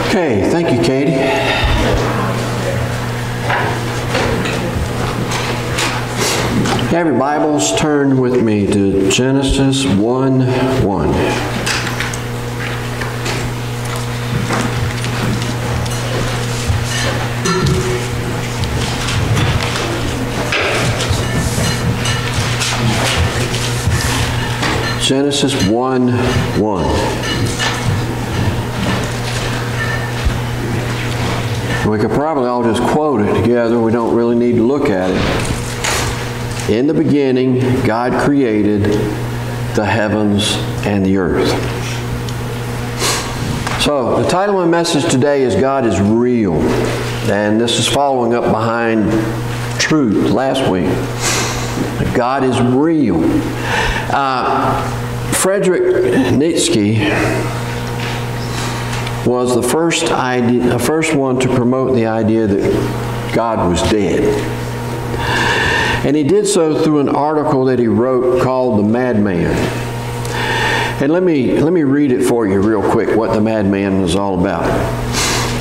Okay, thank you, Katie. Have your Bibles, turn with me to Genesis 1:1. Genesis 1:1. We could probably all just quote it together. We don't really need to look at it. In the beginning, God created the heavens and the earth. So, the title of my message today is God is Real. And this is following up behind truth last week. God is real. Friedrich Nietzsche was the first one to promote the idea that God was dead. And he did so through an article that he wrote called The Madman. And let me read it for you real quick, what The Madman was all about.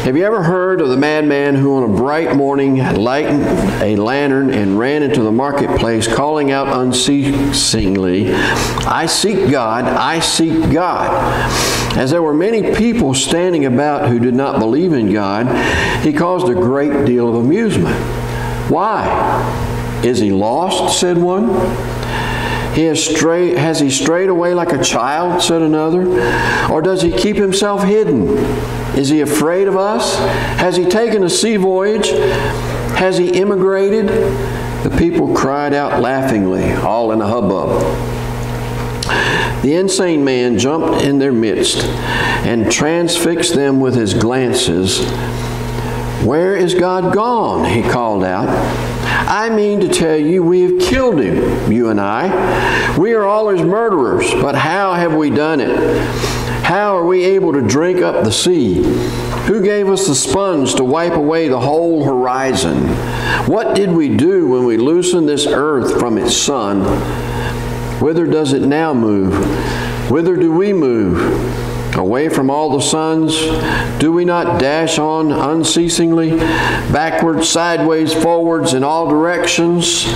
Have you ever heard of the madman who on a bright morning had lighted a lantern and ran into the marketplace calling out unceasingly, "I seek God, I seek God." As there were many people standing about who did not believe in God, he caused a great deal of amusement. "Why? Is he lost?" said one. "Has he strayed away like a child?" said another. "Or does he keep himself hidden? Is he afraid of us? Has he taken a sea voyage? Has he immigrated?" The people cried out laughingly, all in a hubbub. The insane man jumped in their midst and transfixed them with his glances. "Where is God gone?" he called out. "I mean to tell you, we have killed him, you and I. We are all his murderers, but how have we done it? How are we able to drink up the sea? Who gave us the sponge to wipe away the whole horizon? What did we do when we loosened this earth from its sun? Whither does it now move? Whither do we move? Away from all the suns? Do we not dash on unceasingly, backwards, sideways, forwards, in all directions?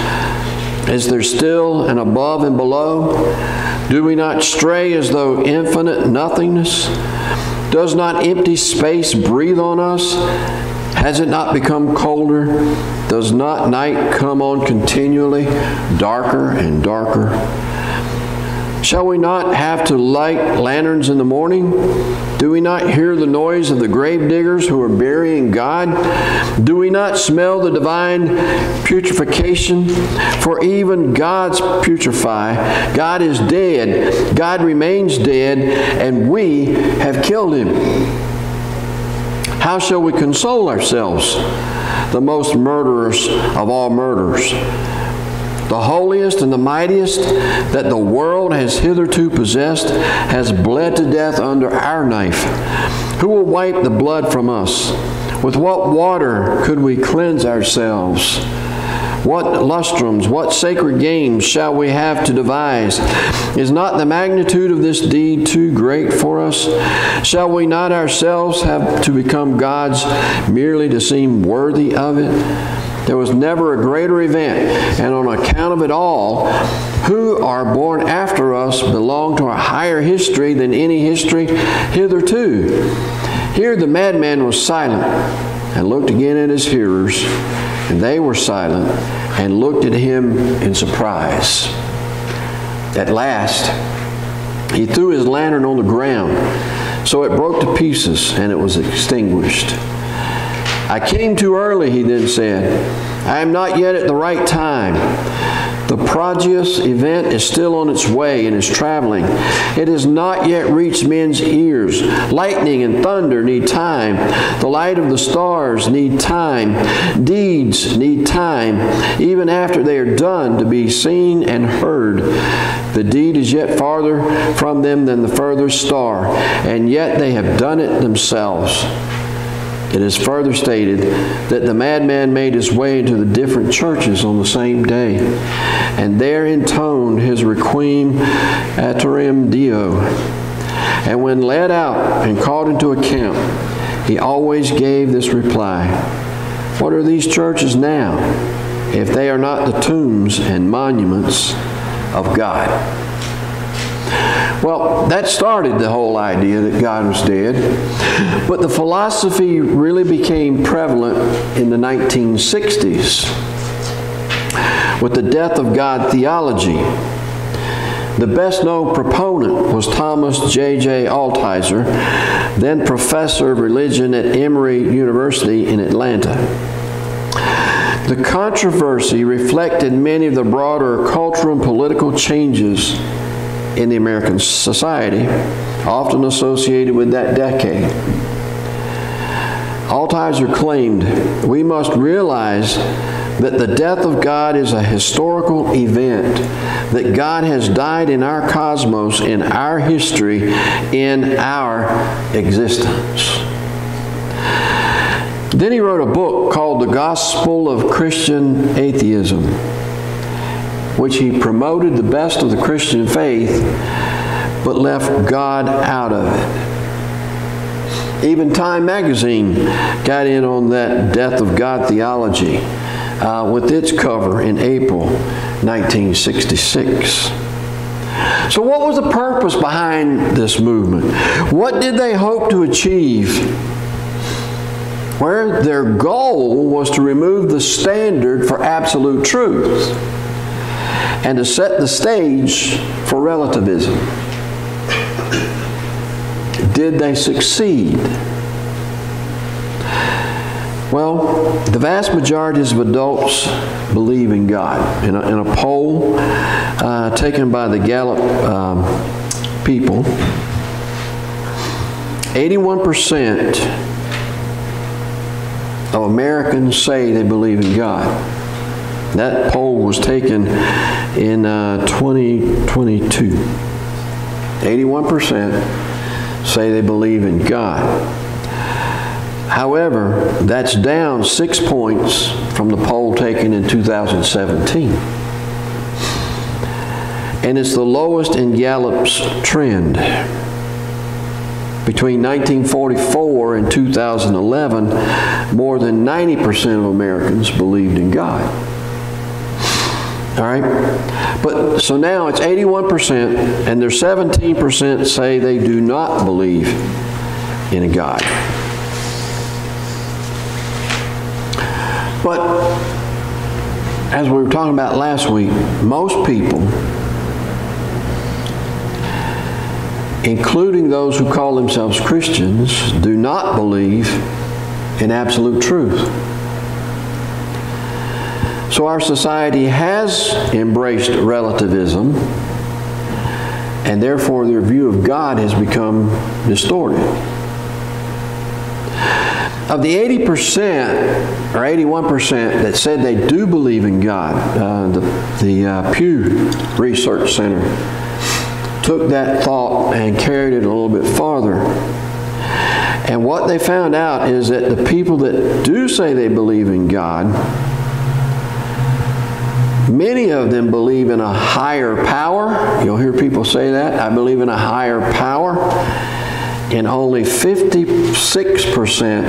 Is there still an above and below? Do we not stray as though infinite nothingness? Does not empty space breathe on us? Has it not become colder? Does not night come on continually, darker and darker? Shall we not have to light lanterns in the morning? Do we not hear the noise of the grave diggers who are burying God? Do we not smell the divine putrefaction? For even gods putrefy. God is dead. God remains dead, and we have killed him. How shall we console ourselves, the most murderous of all murderers? The holiest and the mightiest that the world has hitherto possessed has bled to death under our knife. Who will wipe the blood from us? With what water could we cleanse ourselves? What lustrums, what sacred games shall we have to devise? Is not the magnitude of this deed too great for us? Shall we not ourselves have to become gods merely to seem worthy of it? There was never a greater event, and on account of it all, who are born after us belong to a higher history than any history hitherto. Here the madman was silent and looked again at his hearers, and they were silent and looked at him in surprise. At last, he threw his lantern on the ground, so it broke to pieces and it was extinguished. "I came too early," he then said. "I am not yet at the right time. The prodigious event is still on its way and is traveling. It has not yet reached men's ears. Lightning and thunder need time. The light of the stars need time. Deeds need time, even after they are done, to be seen and heard. The deed is yet farther from them than the furthest star, and yet they have done it themselves." It is further stated that the madman made his way into the different churches on the same day, and there intoned his requiem aeternam Deo. And when led out and called into account, he always gave this reply: "What are these churches now, if they are not the tombs and monuments of God?" Well, that started the whole idea that God was dead. But the philosophy really became prevalent in the 1960s with the death of God theology. The best-known proponent was Thomas J.J. Altizer, then professor of religion at Emory University in Atlanta. The controversy reflected many of the broader cultural and political changes in the American society, often associated with that decade. Altizer claimed, "We must realize that the death of God is a historical event, that God has died in our cosmos, in our history, in our existence." Then he wrote a book called The Gospel of Christian Atheism, which he promoted the best of the Christian faith, but left God out of it. Even Time magazine got in on that death of God theology with its cover in April 1966. So what was the purpose behind this movement? What did they hope to achieve? Where their goal was to remove the standard for absolute truth and to set the stage for relativism. Did they succeed? Well, the vast majority of adults believe in God. In a poll taken by the Gallup people, 81% of Americans say they believe in God. That poll was taken in 2022. 81% say they believe in God. However, that's down 6 points from the poll taken in 2017. And it's the lowest in Gallup's trend. Between 1944 and 2011, more than 90% of Americans believed in God. All right? But so now it's 81%, and there's 17% say they do not believe in a God. But as we were talking about last week, most people, including those who call themselves Christians, do not believe in absolute truth. So our society has embraced relativism, and therefore their view of God has become distorted. Of the 80% or 81% that said they do believe in God, the Pew Research Center took that thought and carried it a little bit farther. And what they found out is that the people that do say they believe in God, many of them believe in a higher power. You'll hear people say that. I believe in a higher power. And only 56%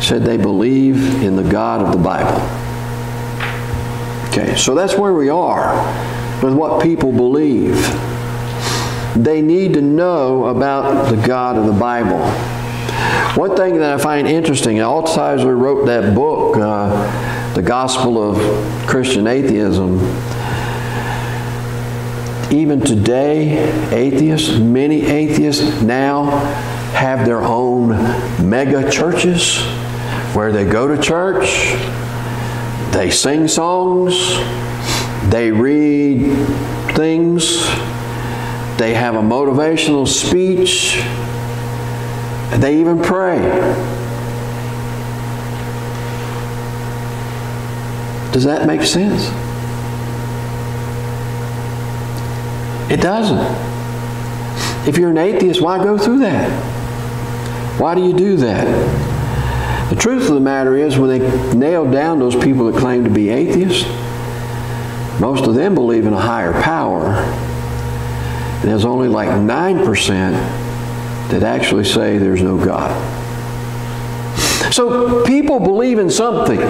said they believe in the God of the Bible. Okay, so that's where we are with what people believe. They need to know about the God of the Bible. One thing that I find interesting, Altizer wrote that book, The Gospel of Christian Atheism. Even today, many atheists now have their own mega churches where they go to church, they sing songs, they read things, they have a motivational speech, they even pray. Does that make sense? It doesn't. If you're an atheist, why go through that? Why do you do that? The truth of the matter is, when they nailed down those people that claim to be atheists, most of them believe in a higher power. And there's only like 9% that actually say there's no God. So people believe in something.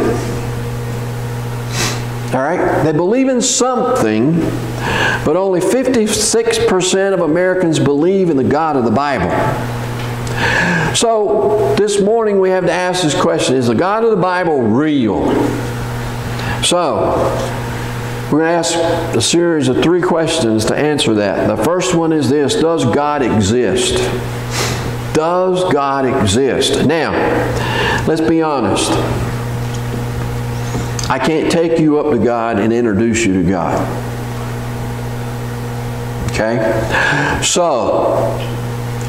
All right? They believe in something, but only 56% of Americans believe in the God of the Bible. So this morning we have to ask this question: is the God of the Bible real? So we're going to ask a series of 3 questions to answer that. The first one is this: does God exist? Does God exist? Now, let's be honest. I can't take you up to God and introduce you to God. Okay? So,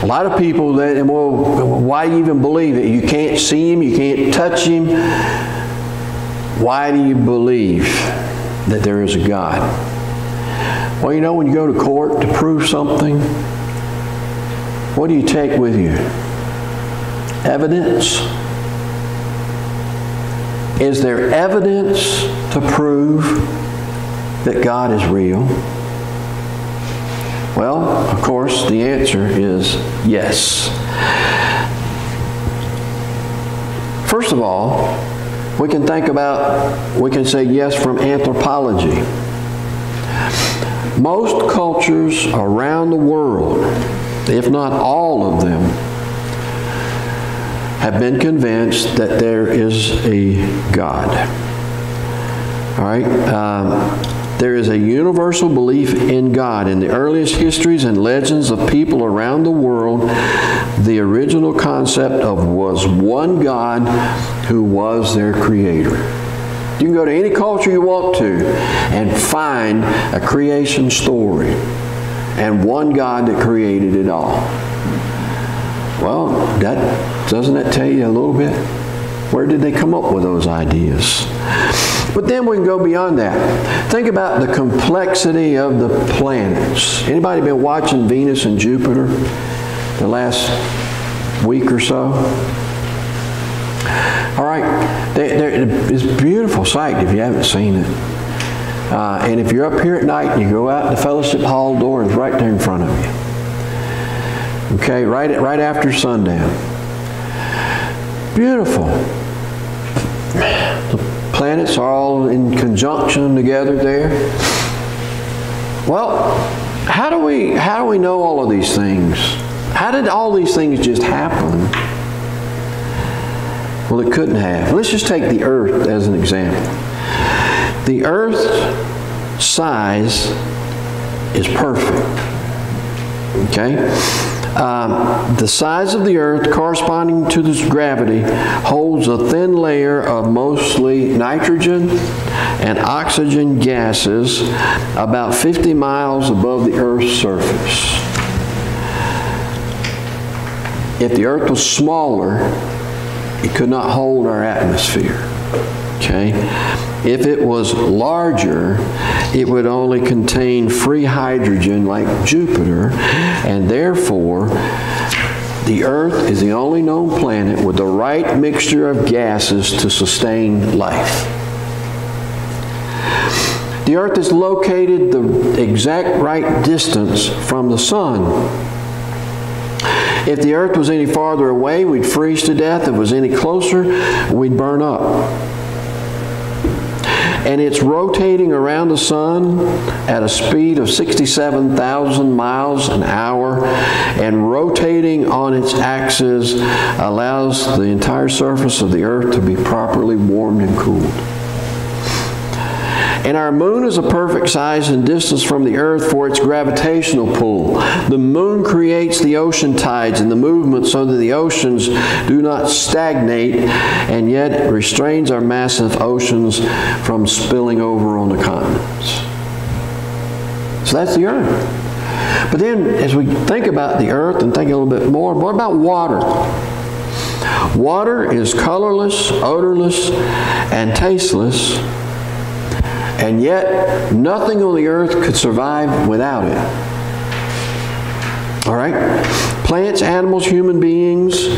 a lot of people, well, why do you even believe it? You can't see Him, you can't touch Him. Why do you believe that there is a God? Well, you know, when you go to court to prove something, what do you take with you? Evidence. Is there evidence to prove that God is real? Well, of course, the answer is yes. First of all, we can say yes from anthropology. Most cultures around the world, if not all of them, have been convinced that there is a God. All right? There is a universal belief in God. In the earliest histories and legends of people around the world, the original concept was one God who was their creator. You can go to any culture you want to and find a creation story and one God that created it all. Well, doesn't that tell you a little bit? Where did they come up with those ideas? But then we can go beyond that. Think about the complexity of the planets. Anybody been watching Venus and Jupiter the last week or so? All right. It's a beautiful sight if you haven't seen it. And if you're up here at night and you go out, the fellowship hall door is right there in front of you. Okay, right after sundown. Beautiful. The planets are all in conjunction together there. Well, how do we know all of these things? How did all these things just happen? Well, it couldn't have. Let's just take the earth as an example. The earth's size is perfect. Okay? The size of the earth corresponding to this gravity holds a thin layer of mostly nitrogen and oxygen gases about 50 miles above the earth's surface. If the earth was smaller, it could not hold our atmosphere. Okay? If it was larger, it would only contain free hydrogen like Jupiter, and therefore the Earth is the only known planet with the right mixture of gases to sustain life. The Earth is located the exact right distance from the Sun. If the Earth was any farther away, we'd freeze to death. If it was any closer, we'd burn up. And it's rotating around the Sun at a speed of 67,000 miles an hour, and rotating on its axis allows the entire surface of the Earth to be properly warmed and cooled. And our moon is a perfect size and distance from the Earth for its gravitational pull. The moon creates the ocean tides and the movement so that the oceans do not stagnate, and yet it restrains our massive oceans from spilling over on the continents. So that's the Earth. But then as we think about the Earth and think a little bit more, what about water? Water is colorless, odorless, and tasteless. And yet, nothing on the earth could survive without it. All right? Plants, animals, human beings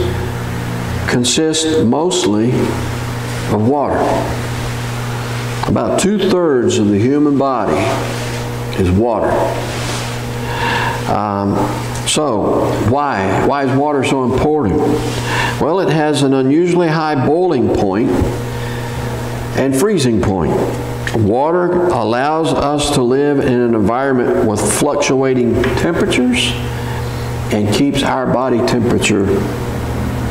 consist mostly of water. About 2/3 of the human body is water. So, why? Why is water so important? Well, it has an unusually high boiling point and freezing point. Water allows us to live in an environment with fluctuating temperatures and keeps our body temperature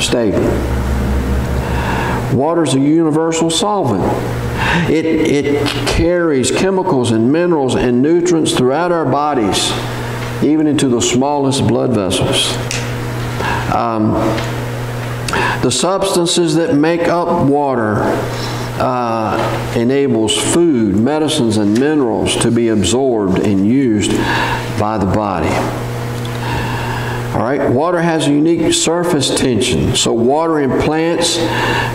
stable. Water is a universal solvent. It carries chemicals and minerals and nutrients throughout our bodies, even into the smallest blood vessels. The substances that make up water enables food, medicines, and minerals to be absorbed and used by the body. All right, water has a unique surface tension, so water in plants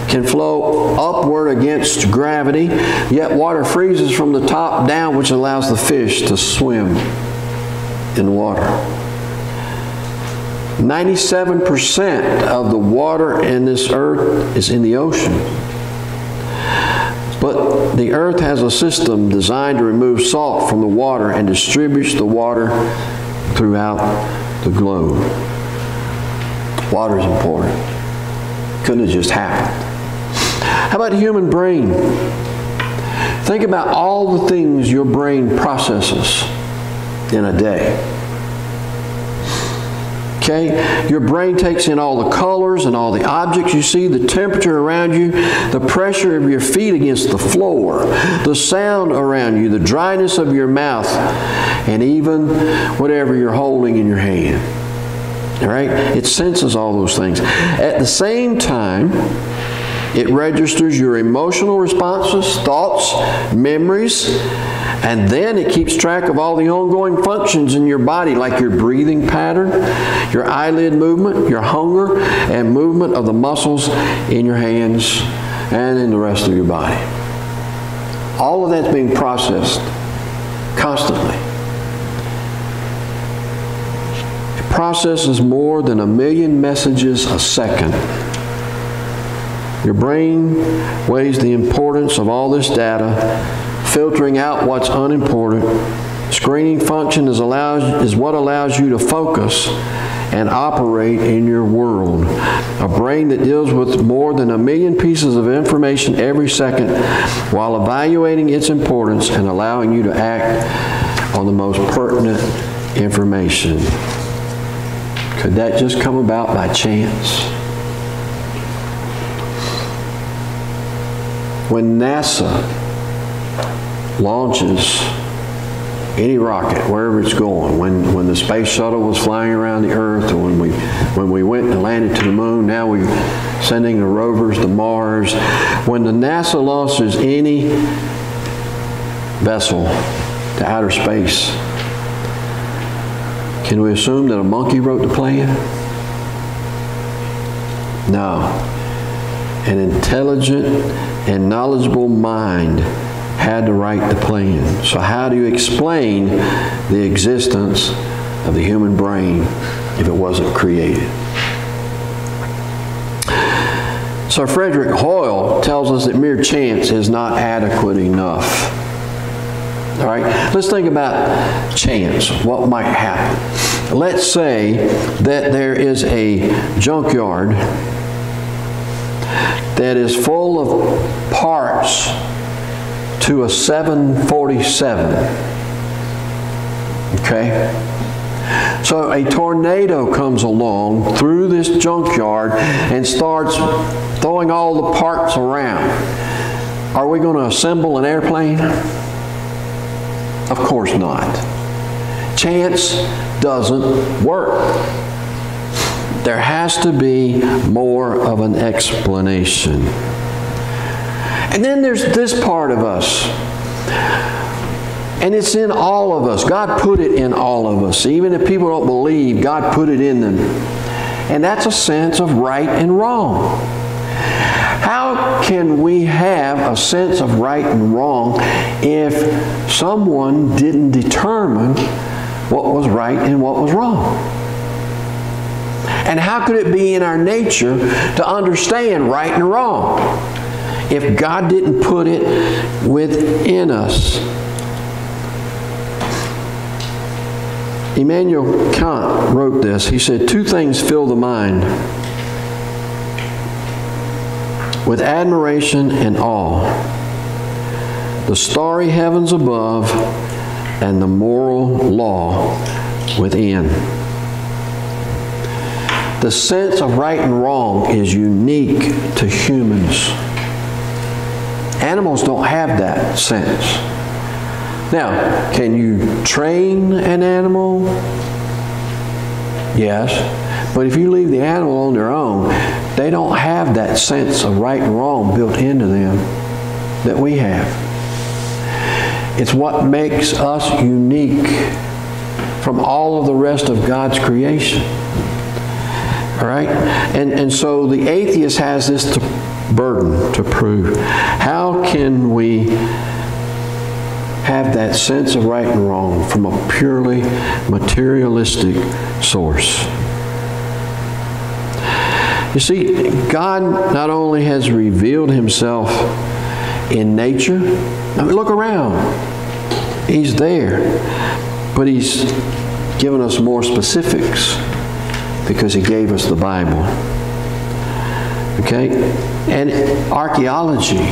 can flow upward against gravity, yet water freezes from the top down, which allows the fish to swim in water. 97% of the water in this earth is in the ocean. But the earth has a system designed to remove salt from the water and distributes the water throughout the globe. Water is important. Couldn't have just happened. How about the human brain? Think about all the things your brain processes in a day. Okay? Your brain takes in all the colors and all the objects you see, the temperature around you, the pressure of your feet against the floor, the sound around you, the dryness of your mouth, and even whatever you're holding in your hand. All right? It senses all those things. At the same time, it registers your emotional responses, thoughts, memories, and then it keeps track of all the ongoing functions in your body, like your breathing pattern, your eyelid movement, your hunger, and movement of the muscles in your hands and in the rest of your body. All of that's being processed constantly. It processes more than 1 million messages a second. Your brain weighs the importance of all this data, filtering out what's unimportant. Screening function is what allows you to focus and operate in your world. A brain that deals with more than 1 million pieces of information every second while evaluating its importance and allowing you to act on the most pertinent information. Could that just come about by chance? When NASA launches any rocket, wherever it's going, when the space shuttle was flying around the Earth, or when we went and landed to the moon, now we're sending the rovers to Mars. When the NASA launches any vessel to outer space, can we assume that a monkey wrote the plan? No. An intelligent and knowledgeable mind had to write the plan. So how do you explain the existence of the human brain if it wasn't created? So Frederick Hoyle tells us that mere chance is not adequate enough. All right, let's think about chance. What might happen? Let's say that there is a junkyard that is full of parts to a 747. Okay? So a tornado comes along through this junkyard and starts throwing all the parts around. Are we going to assemble an airplane? Of course not. Chance doesn't work. There has to be more of an explanation. And then there's this part of us. And it's in all of us. God put it in all of us. Even if people don't believe, God put it in them. And that's a sense of right and wrong. How can we have a sense of right and wrong if someone didn't determine what was right and what was wrong? And how could it be in our nature to understand right and wrong if God didn't put it within us? Immanuel Kant wrote this. He said, two things fill the mind: with admiration and awe, the starry heavens above and the moral law within. The sense of right and wrong is unique to humans. Animals don't have that sense. Now, can you train an animal? Yes. But if you leave the animal on their own, they don't have that sense of right and wrong built into them that we have. It's what makes us unique from all of the rest of God's creation. All right? And so the atheist has this burden to prove. How can we have that sense of right and wrong from a purely materialistic source? You see, God not only has revealed Himself in nature. I mean, look around. He's there. But He's given us more specifics because He gave us the Bible. Okay? And archaeology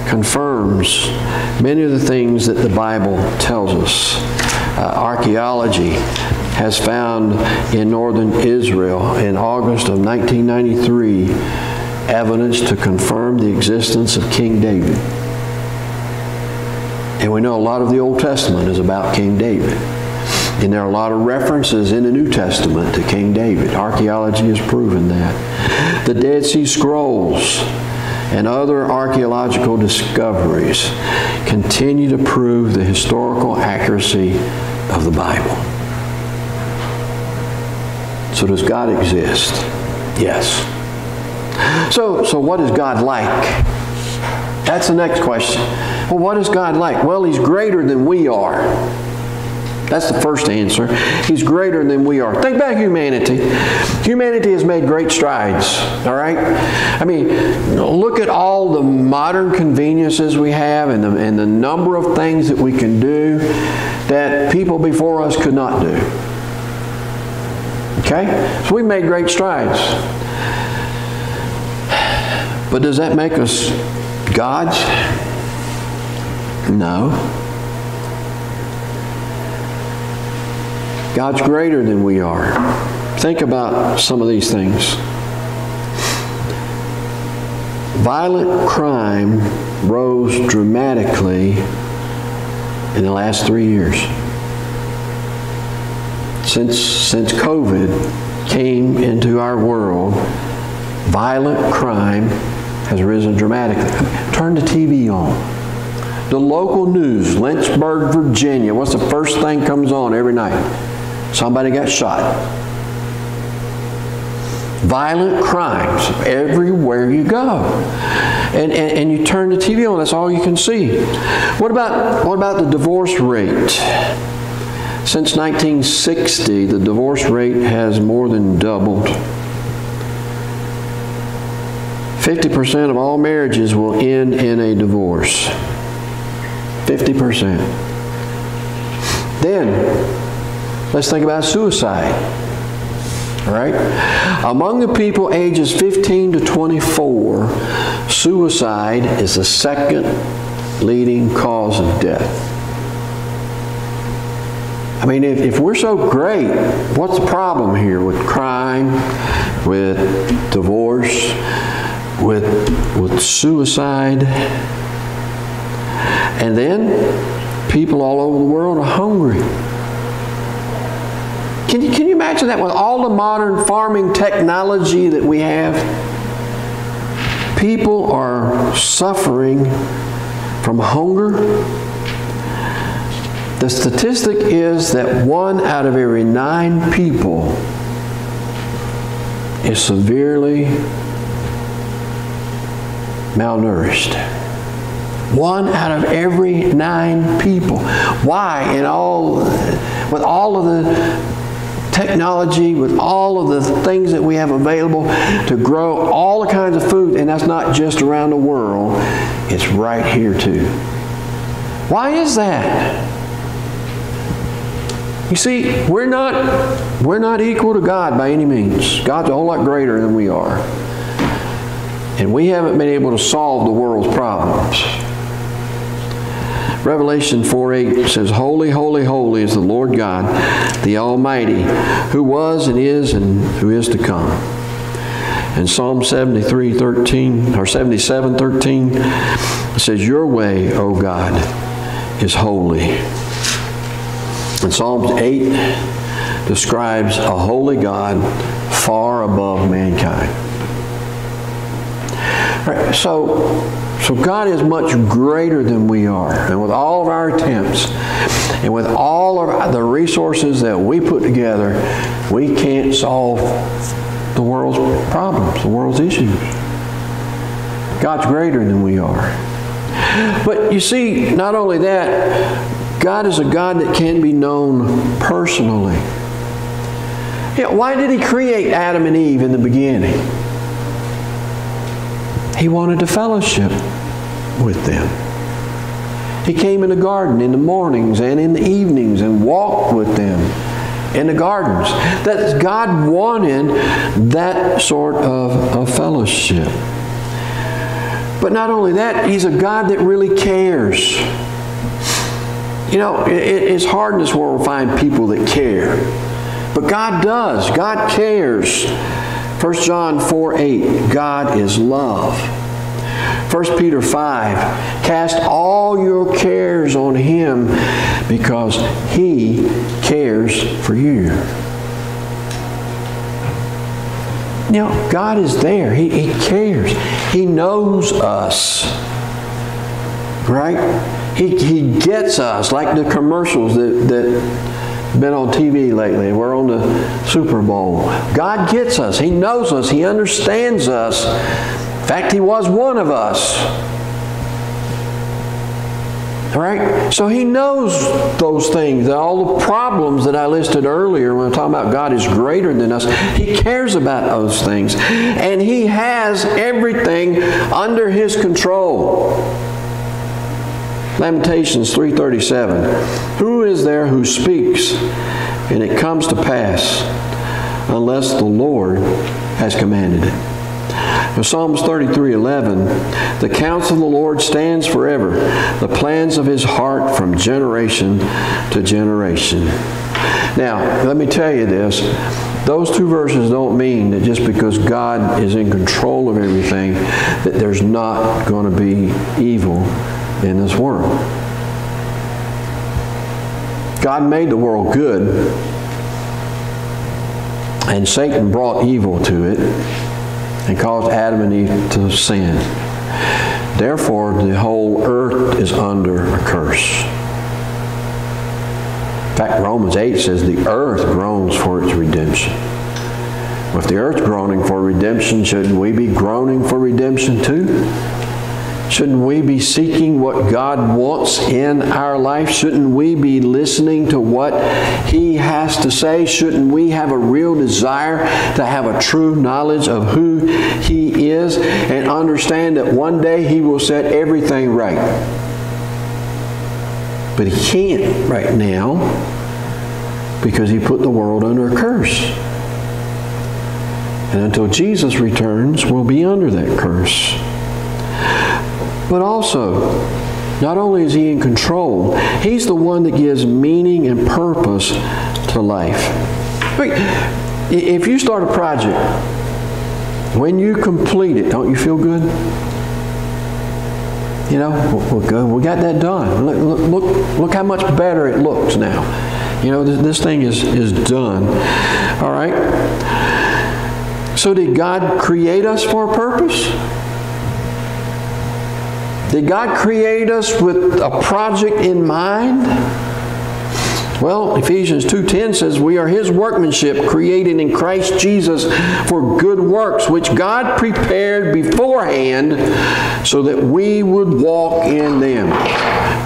confirms many of the things that the Bible tells us. Archaeology has found in northern Israel in August of 1993 evidence to confirm the existence of King David. And we know a lot of the Old Testament is about King David. And there are a lot of references in the New Testament to King David. Archaeology has proven that. The Dead Sea Scrolls and other archaeological discoveries continue to prove the historical accuracy of the Bible. So does God exist? Yes. So what is God like? That's the next question. Well, what is God like? Well, He's greater than we are. That's the first answer. He's greater than we are. Think about humanity. Humanity has made great strides, all right? I mean, look at all the modern conveniences we have and the number of things that we can do that people before us could not do. Okay? So we've made great strides. But does that make us gods? No. God's greater than we are. Think about some of these things. Violent crime rose dramatically in the last 3 years. Since COVID came into our world, violent crime has risen dramatically. Turn the TV on. The local news, Lynchburg, Virginia, what's the first thing comes on every night? Somebody got shot. Violent crimes everywhere you go. And you turn the TV on, that's all you can see. What about the divorce rate? Since 1960, the divorce rate has more than doubled. 50% of all marriages will end in a divorce. 50%. Then, let's think about suicide. All right? Among the people ages 15 to 24, suicide is the second leading cause of death. I mean, if we're so great, what's the problem here with crime, with divorce, with suicide? And then people all over the world are hungry. Can you imagine that with all the modern farming technology that we have? People are suffering from hunger. The statistic is that 1 out of every 9 people is severely malnourished. 1 out of every 9 people. Why? With all of the technology, with all of the things that we have available to grow all the kinds of food, and that's not just around the world, it's right here too. Why is that? You see, we're not equal to God by any means. God's a whole lot greater than we are. And we haven't been able to solve the world's problems. Revelation 4:8 says, Holy, holy, holy is the Lord God, the Almighty, who was and who is to come. And Psalm 73:13 or 77:13 says, Your way, O God, is holy. And Psalm 8 describes a holy God far above mankind. All right, so God is much greater than we are. And with all of our attempts and with all of the resources that we put together, we can't solve the world's problems, the world's issues. God's greater than we are. But you see, not only that, God is a God that can be known personally. Yeah, why did He create Adam and Eve in the beginning? He wanted to fellowship with them. He came in the garden in the mornings and in the evenings and walked with them in the gardens. That God wanted that sort of fellowship. But not only that, He's a God that really cares. You know, it's hard in this world to find people that care. But God does. God cares. 1 John 4:8, God is love. 1 Peter 5, cast all your cares on Him because He cares for you. You know, God is there. He cares. He knows us. Right? He gets us, like the commercials that been on TV lately. We're on the Super Bowl. God gets us. He knows us. He understands us. In fact, He was one of us. All right? So He knows those things, all the problems that I listed earlier when I'm talking about God is greater than us. He cares about those things. And He has everything under His control. Lamentations 3:37. Who is there who speaks, and it comes to pass, unless the Lord has commanded it? In Psalms 33:11, the counsel of the Lord stands forever, the plans of His heart from generation to generation. Now, let me tell you this. Those two verses don't mean that just because God is in control of everything, that there's not going to be evil in this world. God made the world good, and Satan brought evil to it and caused Adam and Eve to sin. Therefore, the whole earth is under a curse. In fact, Romans 8 says the earth groans for its redemption. Well, if the earth's groaning for redemption, shouldn't we be groaning for redemption too? Shouldn't we be seeking what God wants in our life? Shouldn't we be listening to what He has to say? Shouldn't we have a real desire to have a true knowledge of who He is and understand that one day He will set everything right? But He can't right now because He put the world under a curse. And until Jesus returns, we'll be under that curse. But also, not only is He in control, He's the one that gives meaning and purpose to life. If you start a project, when you complete it, don't you feel good? You know, we're good. We got that done. Look how much better it looks now. You know, this thing is done. All right? So did God create us for a purpose? Did God create us with a project in mind? Well, Ephesians 2:10 says, we are His workmanship, created in Christ Jesus for good works, which God prepared beforehand so that we would walk in them.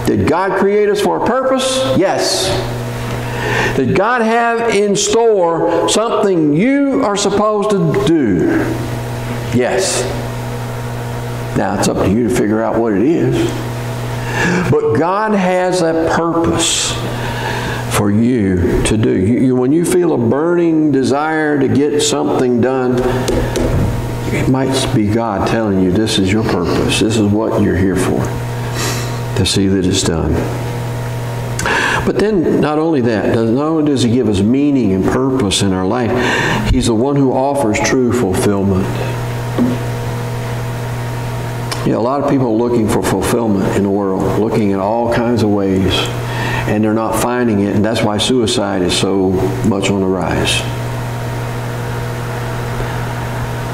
Did God create us for a purpose? Yes. Did God have in store something you are supposed to do? Yes. Now, it's up to you to figure out what it is. But God has that purpose for you to do. When you feel a burning desire to get something done, it might be God telling you this is your purpose. This is what you're here for, to see that it's done. But then, not only that, not only does He give us meaning and purpose in our life, He's the one who offers true fulfillment. A lot of people are looking for fulfillment in the world, looking in all kinds of ways, and they're not finding it, and that's why suicide is so much on the rise.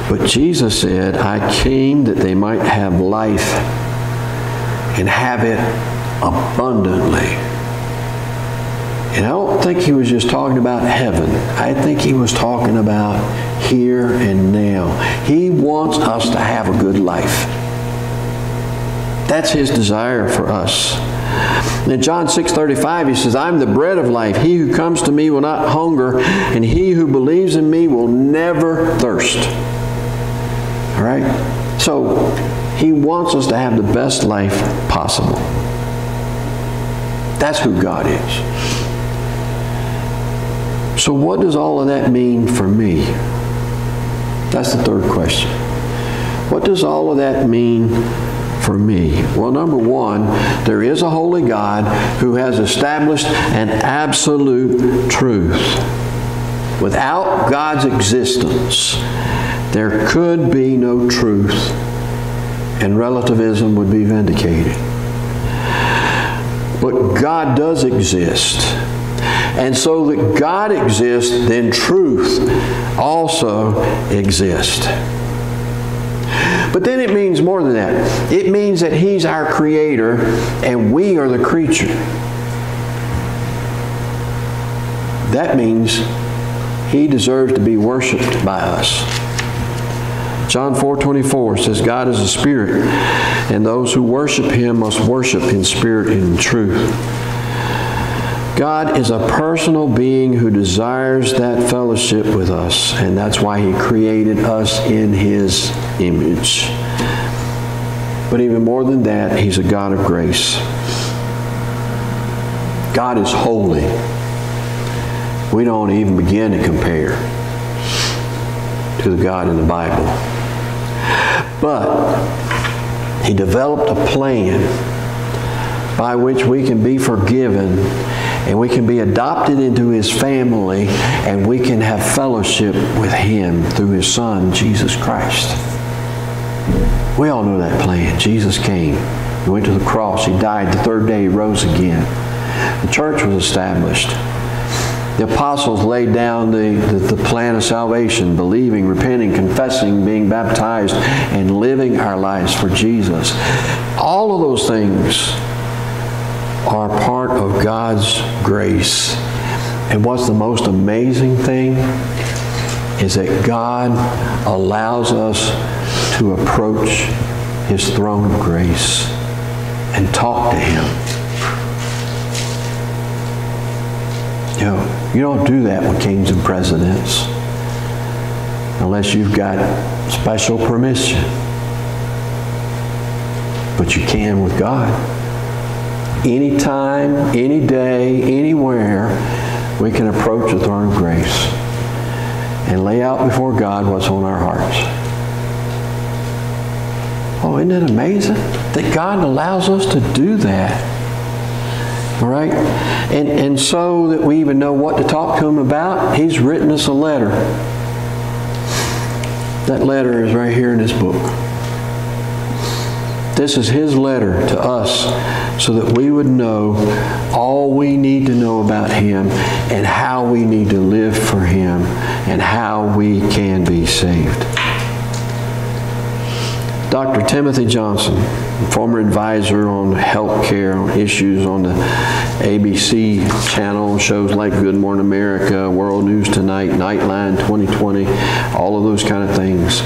But Jesus said, I came that they might have life and have it abundantly. And I don't think He was just talking about heaven. I think He was talking about here and now. He wants us to have a good life. That's His desire for us. In John 6:35, He says, I'm the bread of life. He who comes to me will not hunger, and he who believes in me will never thirst. All right? So, He wants us to have the best life possible. That's who God is. So what does all of that mean for me? That's the third question. What does all of that mean for me? Well, number one, there is a holy God who has established an absolute truth. Without God's existence, there could be no truth, and relativism would be vindicated. But God does exist. And so that God exists, then truth also exists. But then it means more than that. It means that He's our creator and we are the creature. That means He deserves to be worshiped by us. John 4:24 says, God is a spirit, and those who worship Him must worship in spirit and in truth. God is a personal being who desires that fellowship with us, and that's why He created us in His image. But even more than that, He's a God of grace. God is holy. We don't even begin to compare to the God in the Bible. But He developed a plan by which we can be forgiven and we can be adopted into His family, and we can have fellowship with Him through His Son, Jesus Christ. We all know that plan. Jesus came. He went to the cross. He died. The third day He rose again. The church was established. The apostles laid down the plan of salvation, believing, repenting, confessing, being baptized, and living our lives for Jesus. All of those things are part of God's grace. And what's the most amazing thing is that God allows us to approach His throne of grace and talk to Him. You don't do that with kings and presidents unless you've got special permission. But you can with God. Anytime, any day, anywhere, we can approach the throne of grace and lay out before God what's on our hearts. Oh, isn't it amazing that God allows us to do that? All right? And so that we even know what to talk to Him about, He's written us a letter. That letter is right here in this book. This is His letter to us so that we would know all we need to know about Him and how we need to live for Him and how we can be saved. Dr. Timothy Johnson, former advisor on health care, on issues on the ABC channel, shows like Good Morning America, World News Tonight, Nightline 2020, all of those kind of things,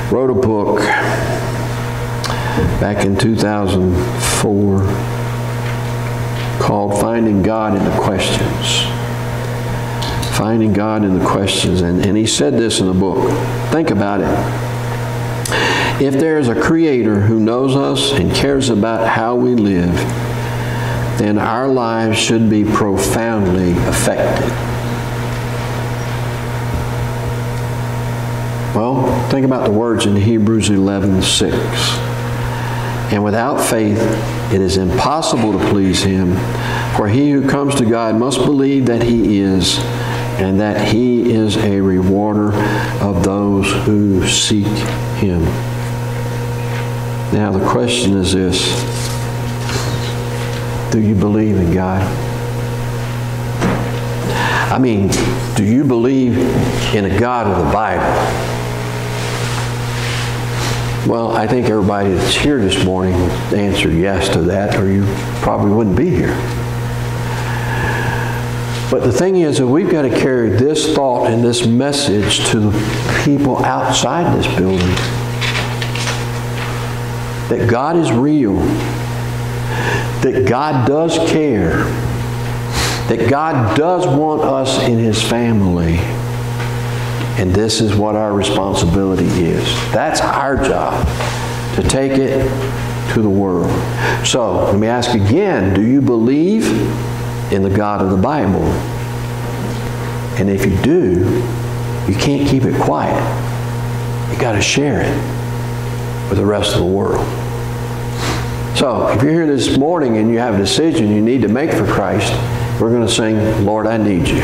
wrote a book back in 2004 called Finding God in the Questions. Finding God in the Questions. And he said this in the book. Think about it. If there is a Creator who knows us and cares about how we live, then our lives should be profoundly affected. Well, think about the words in Hebrews 11:6. And without faith, it is impossible to please Him, for he who comes to God must believe that He is, and that He is a rewarder of those who seek Him. Now the question is this: do you believe in God? I mean, do you believe in a God of the Bible? Well, I think everybody that's here this morning would answer yes to that, or you probably wouldn't be here. But the thing is that we've got to carry this thought and this message to the people outside this building. That God is real. That God does care. That God does want us in His family. And this is what our responsibility is. That's our job, to take it to the world. So, let me ask again, do you believe in the God of the Bible? And if you do, you can't keep it quiet. You got to share it with the rest of the world. So, if you're here this morning and you have a decision you need to make for Christ, we're going to sing, Lord, I Need You.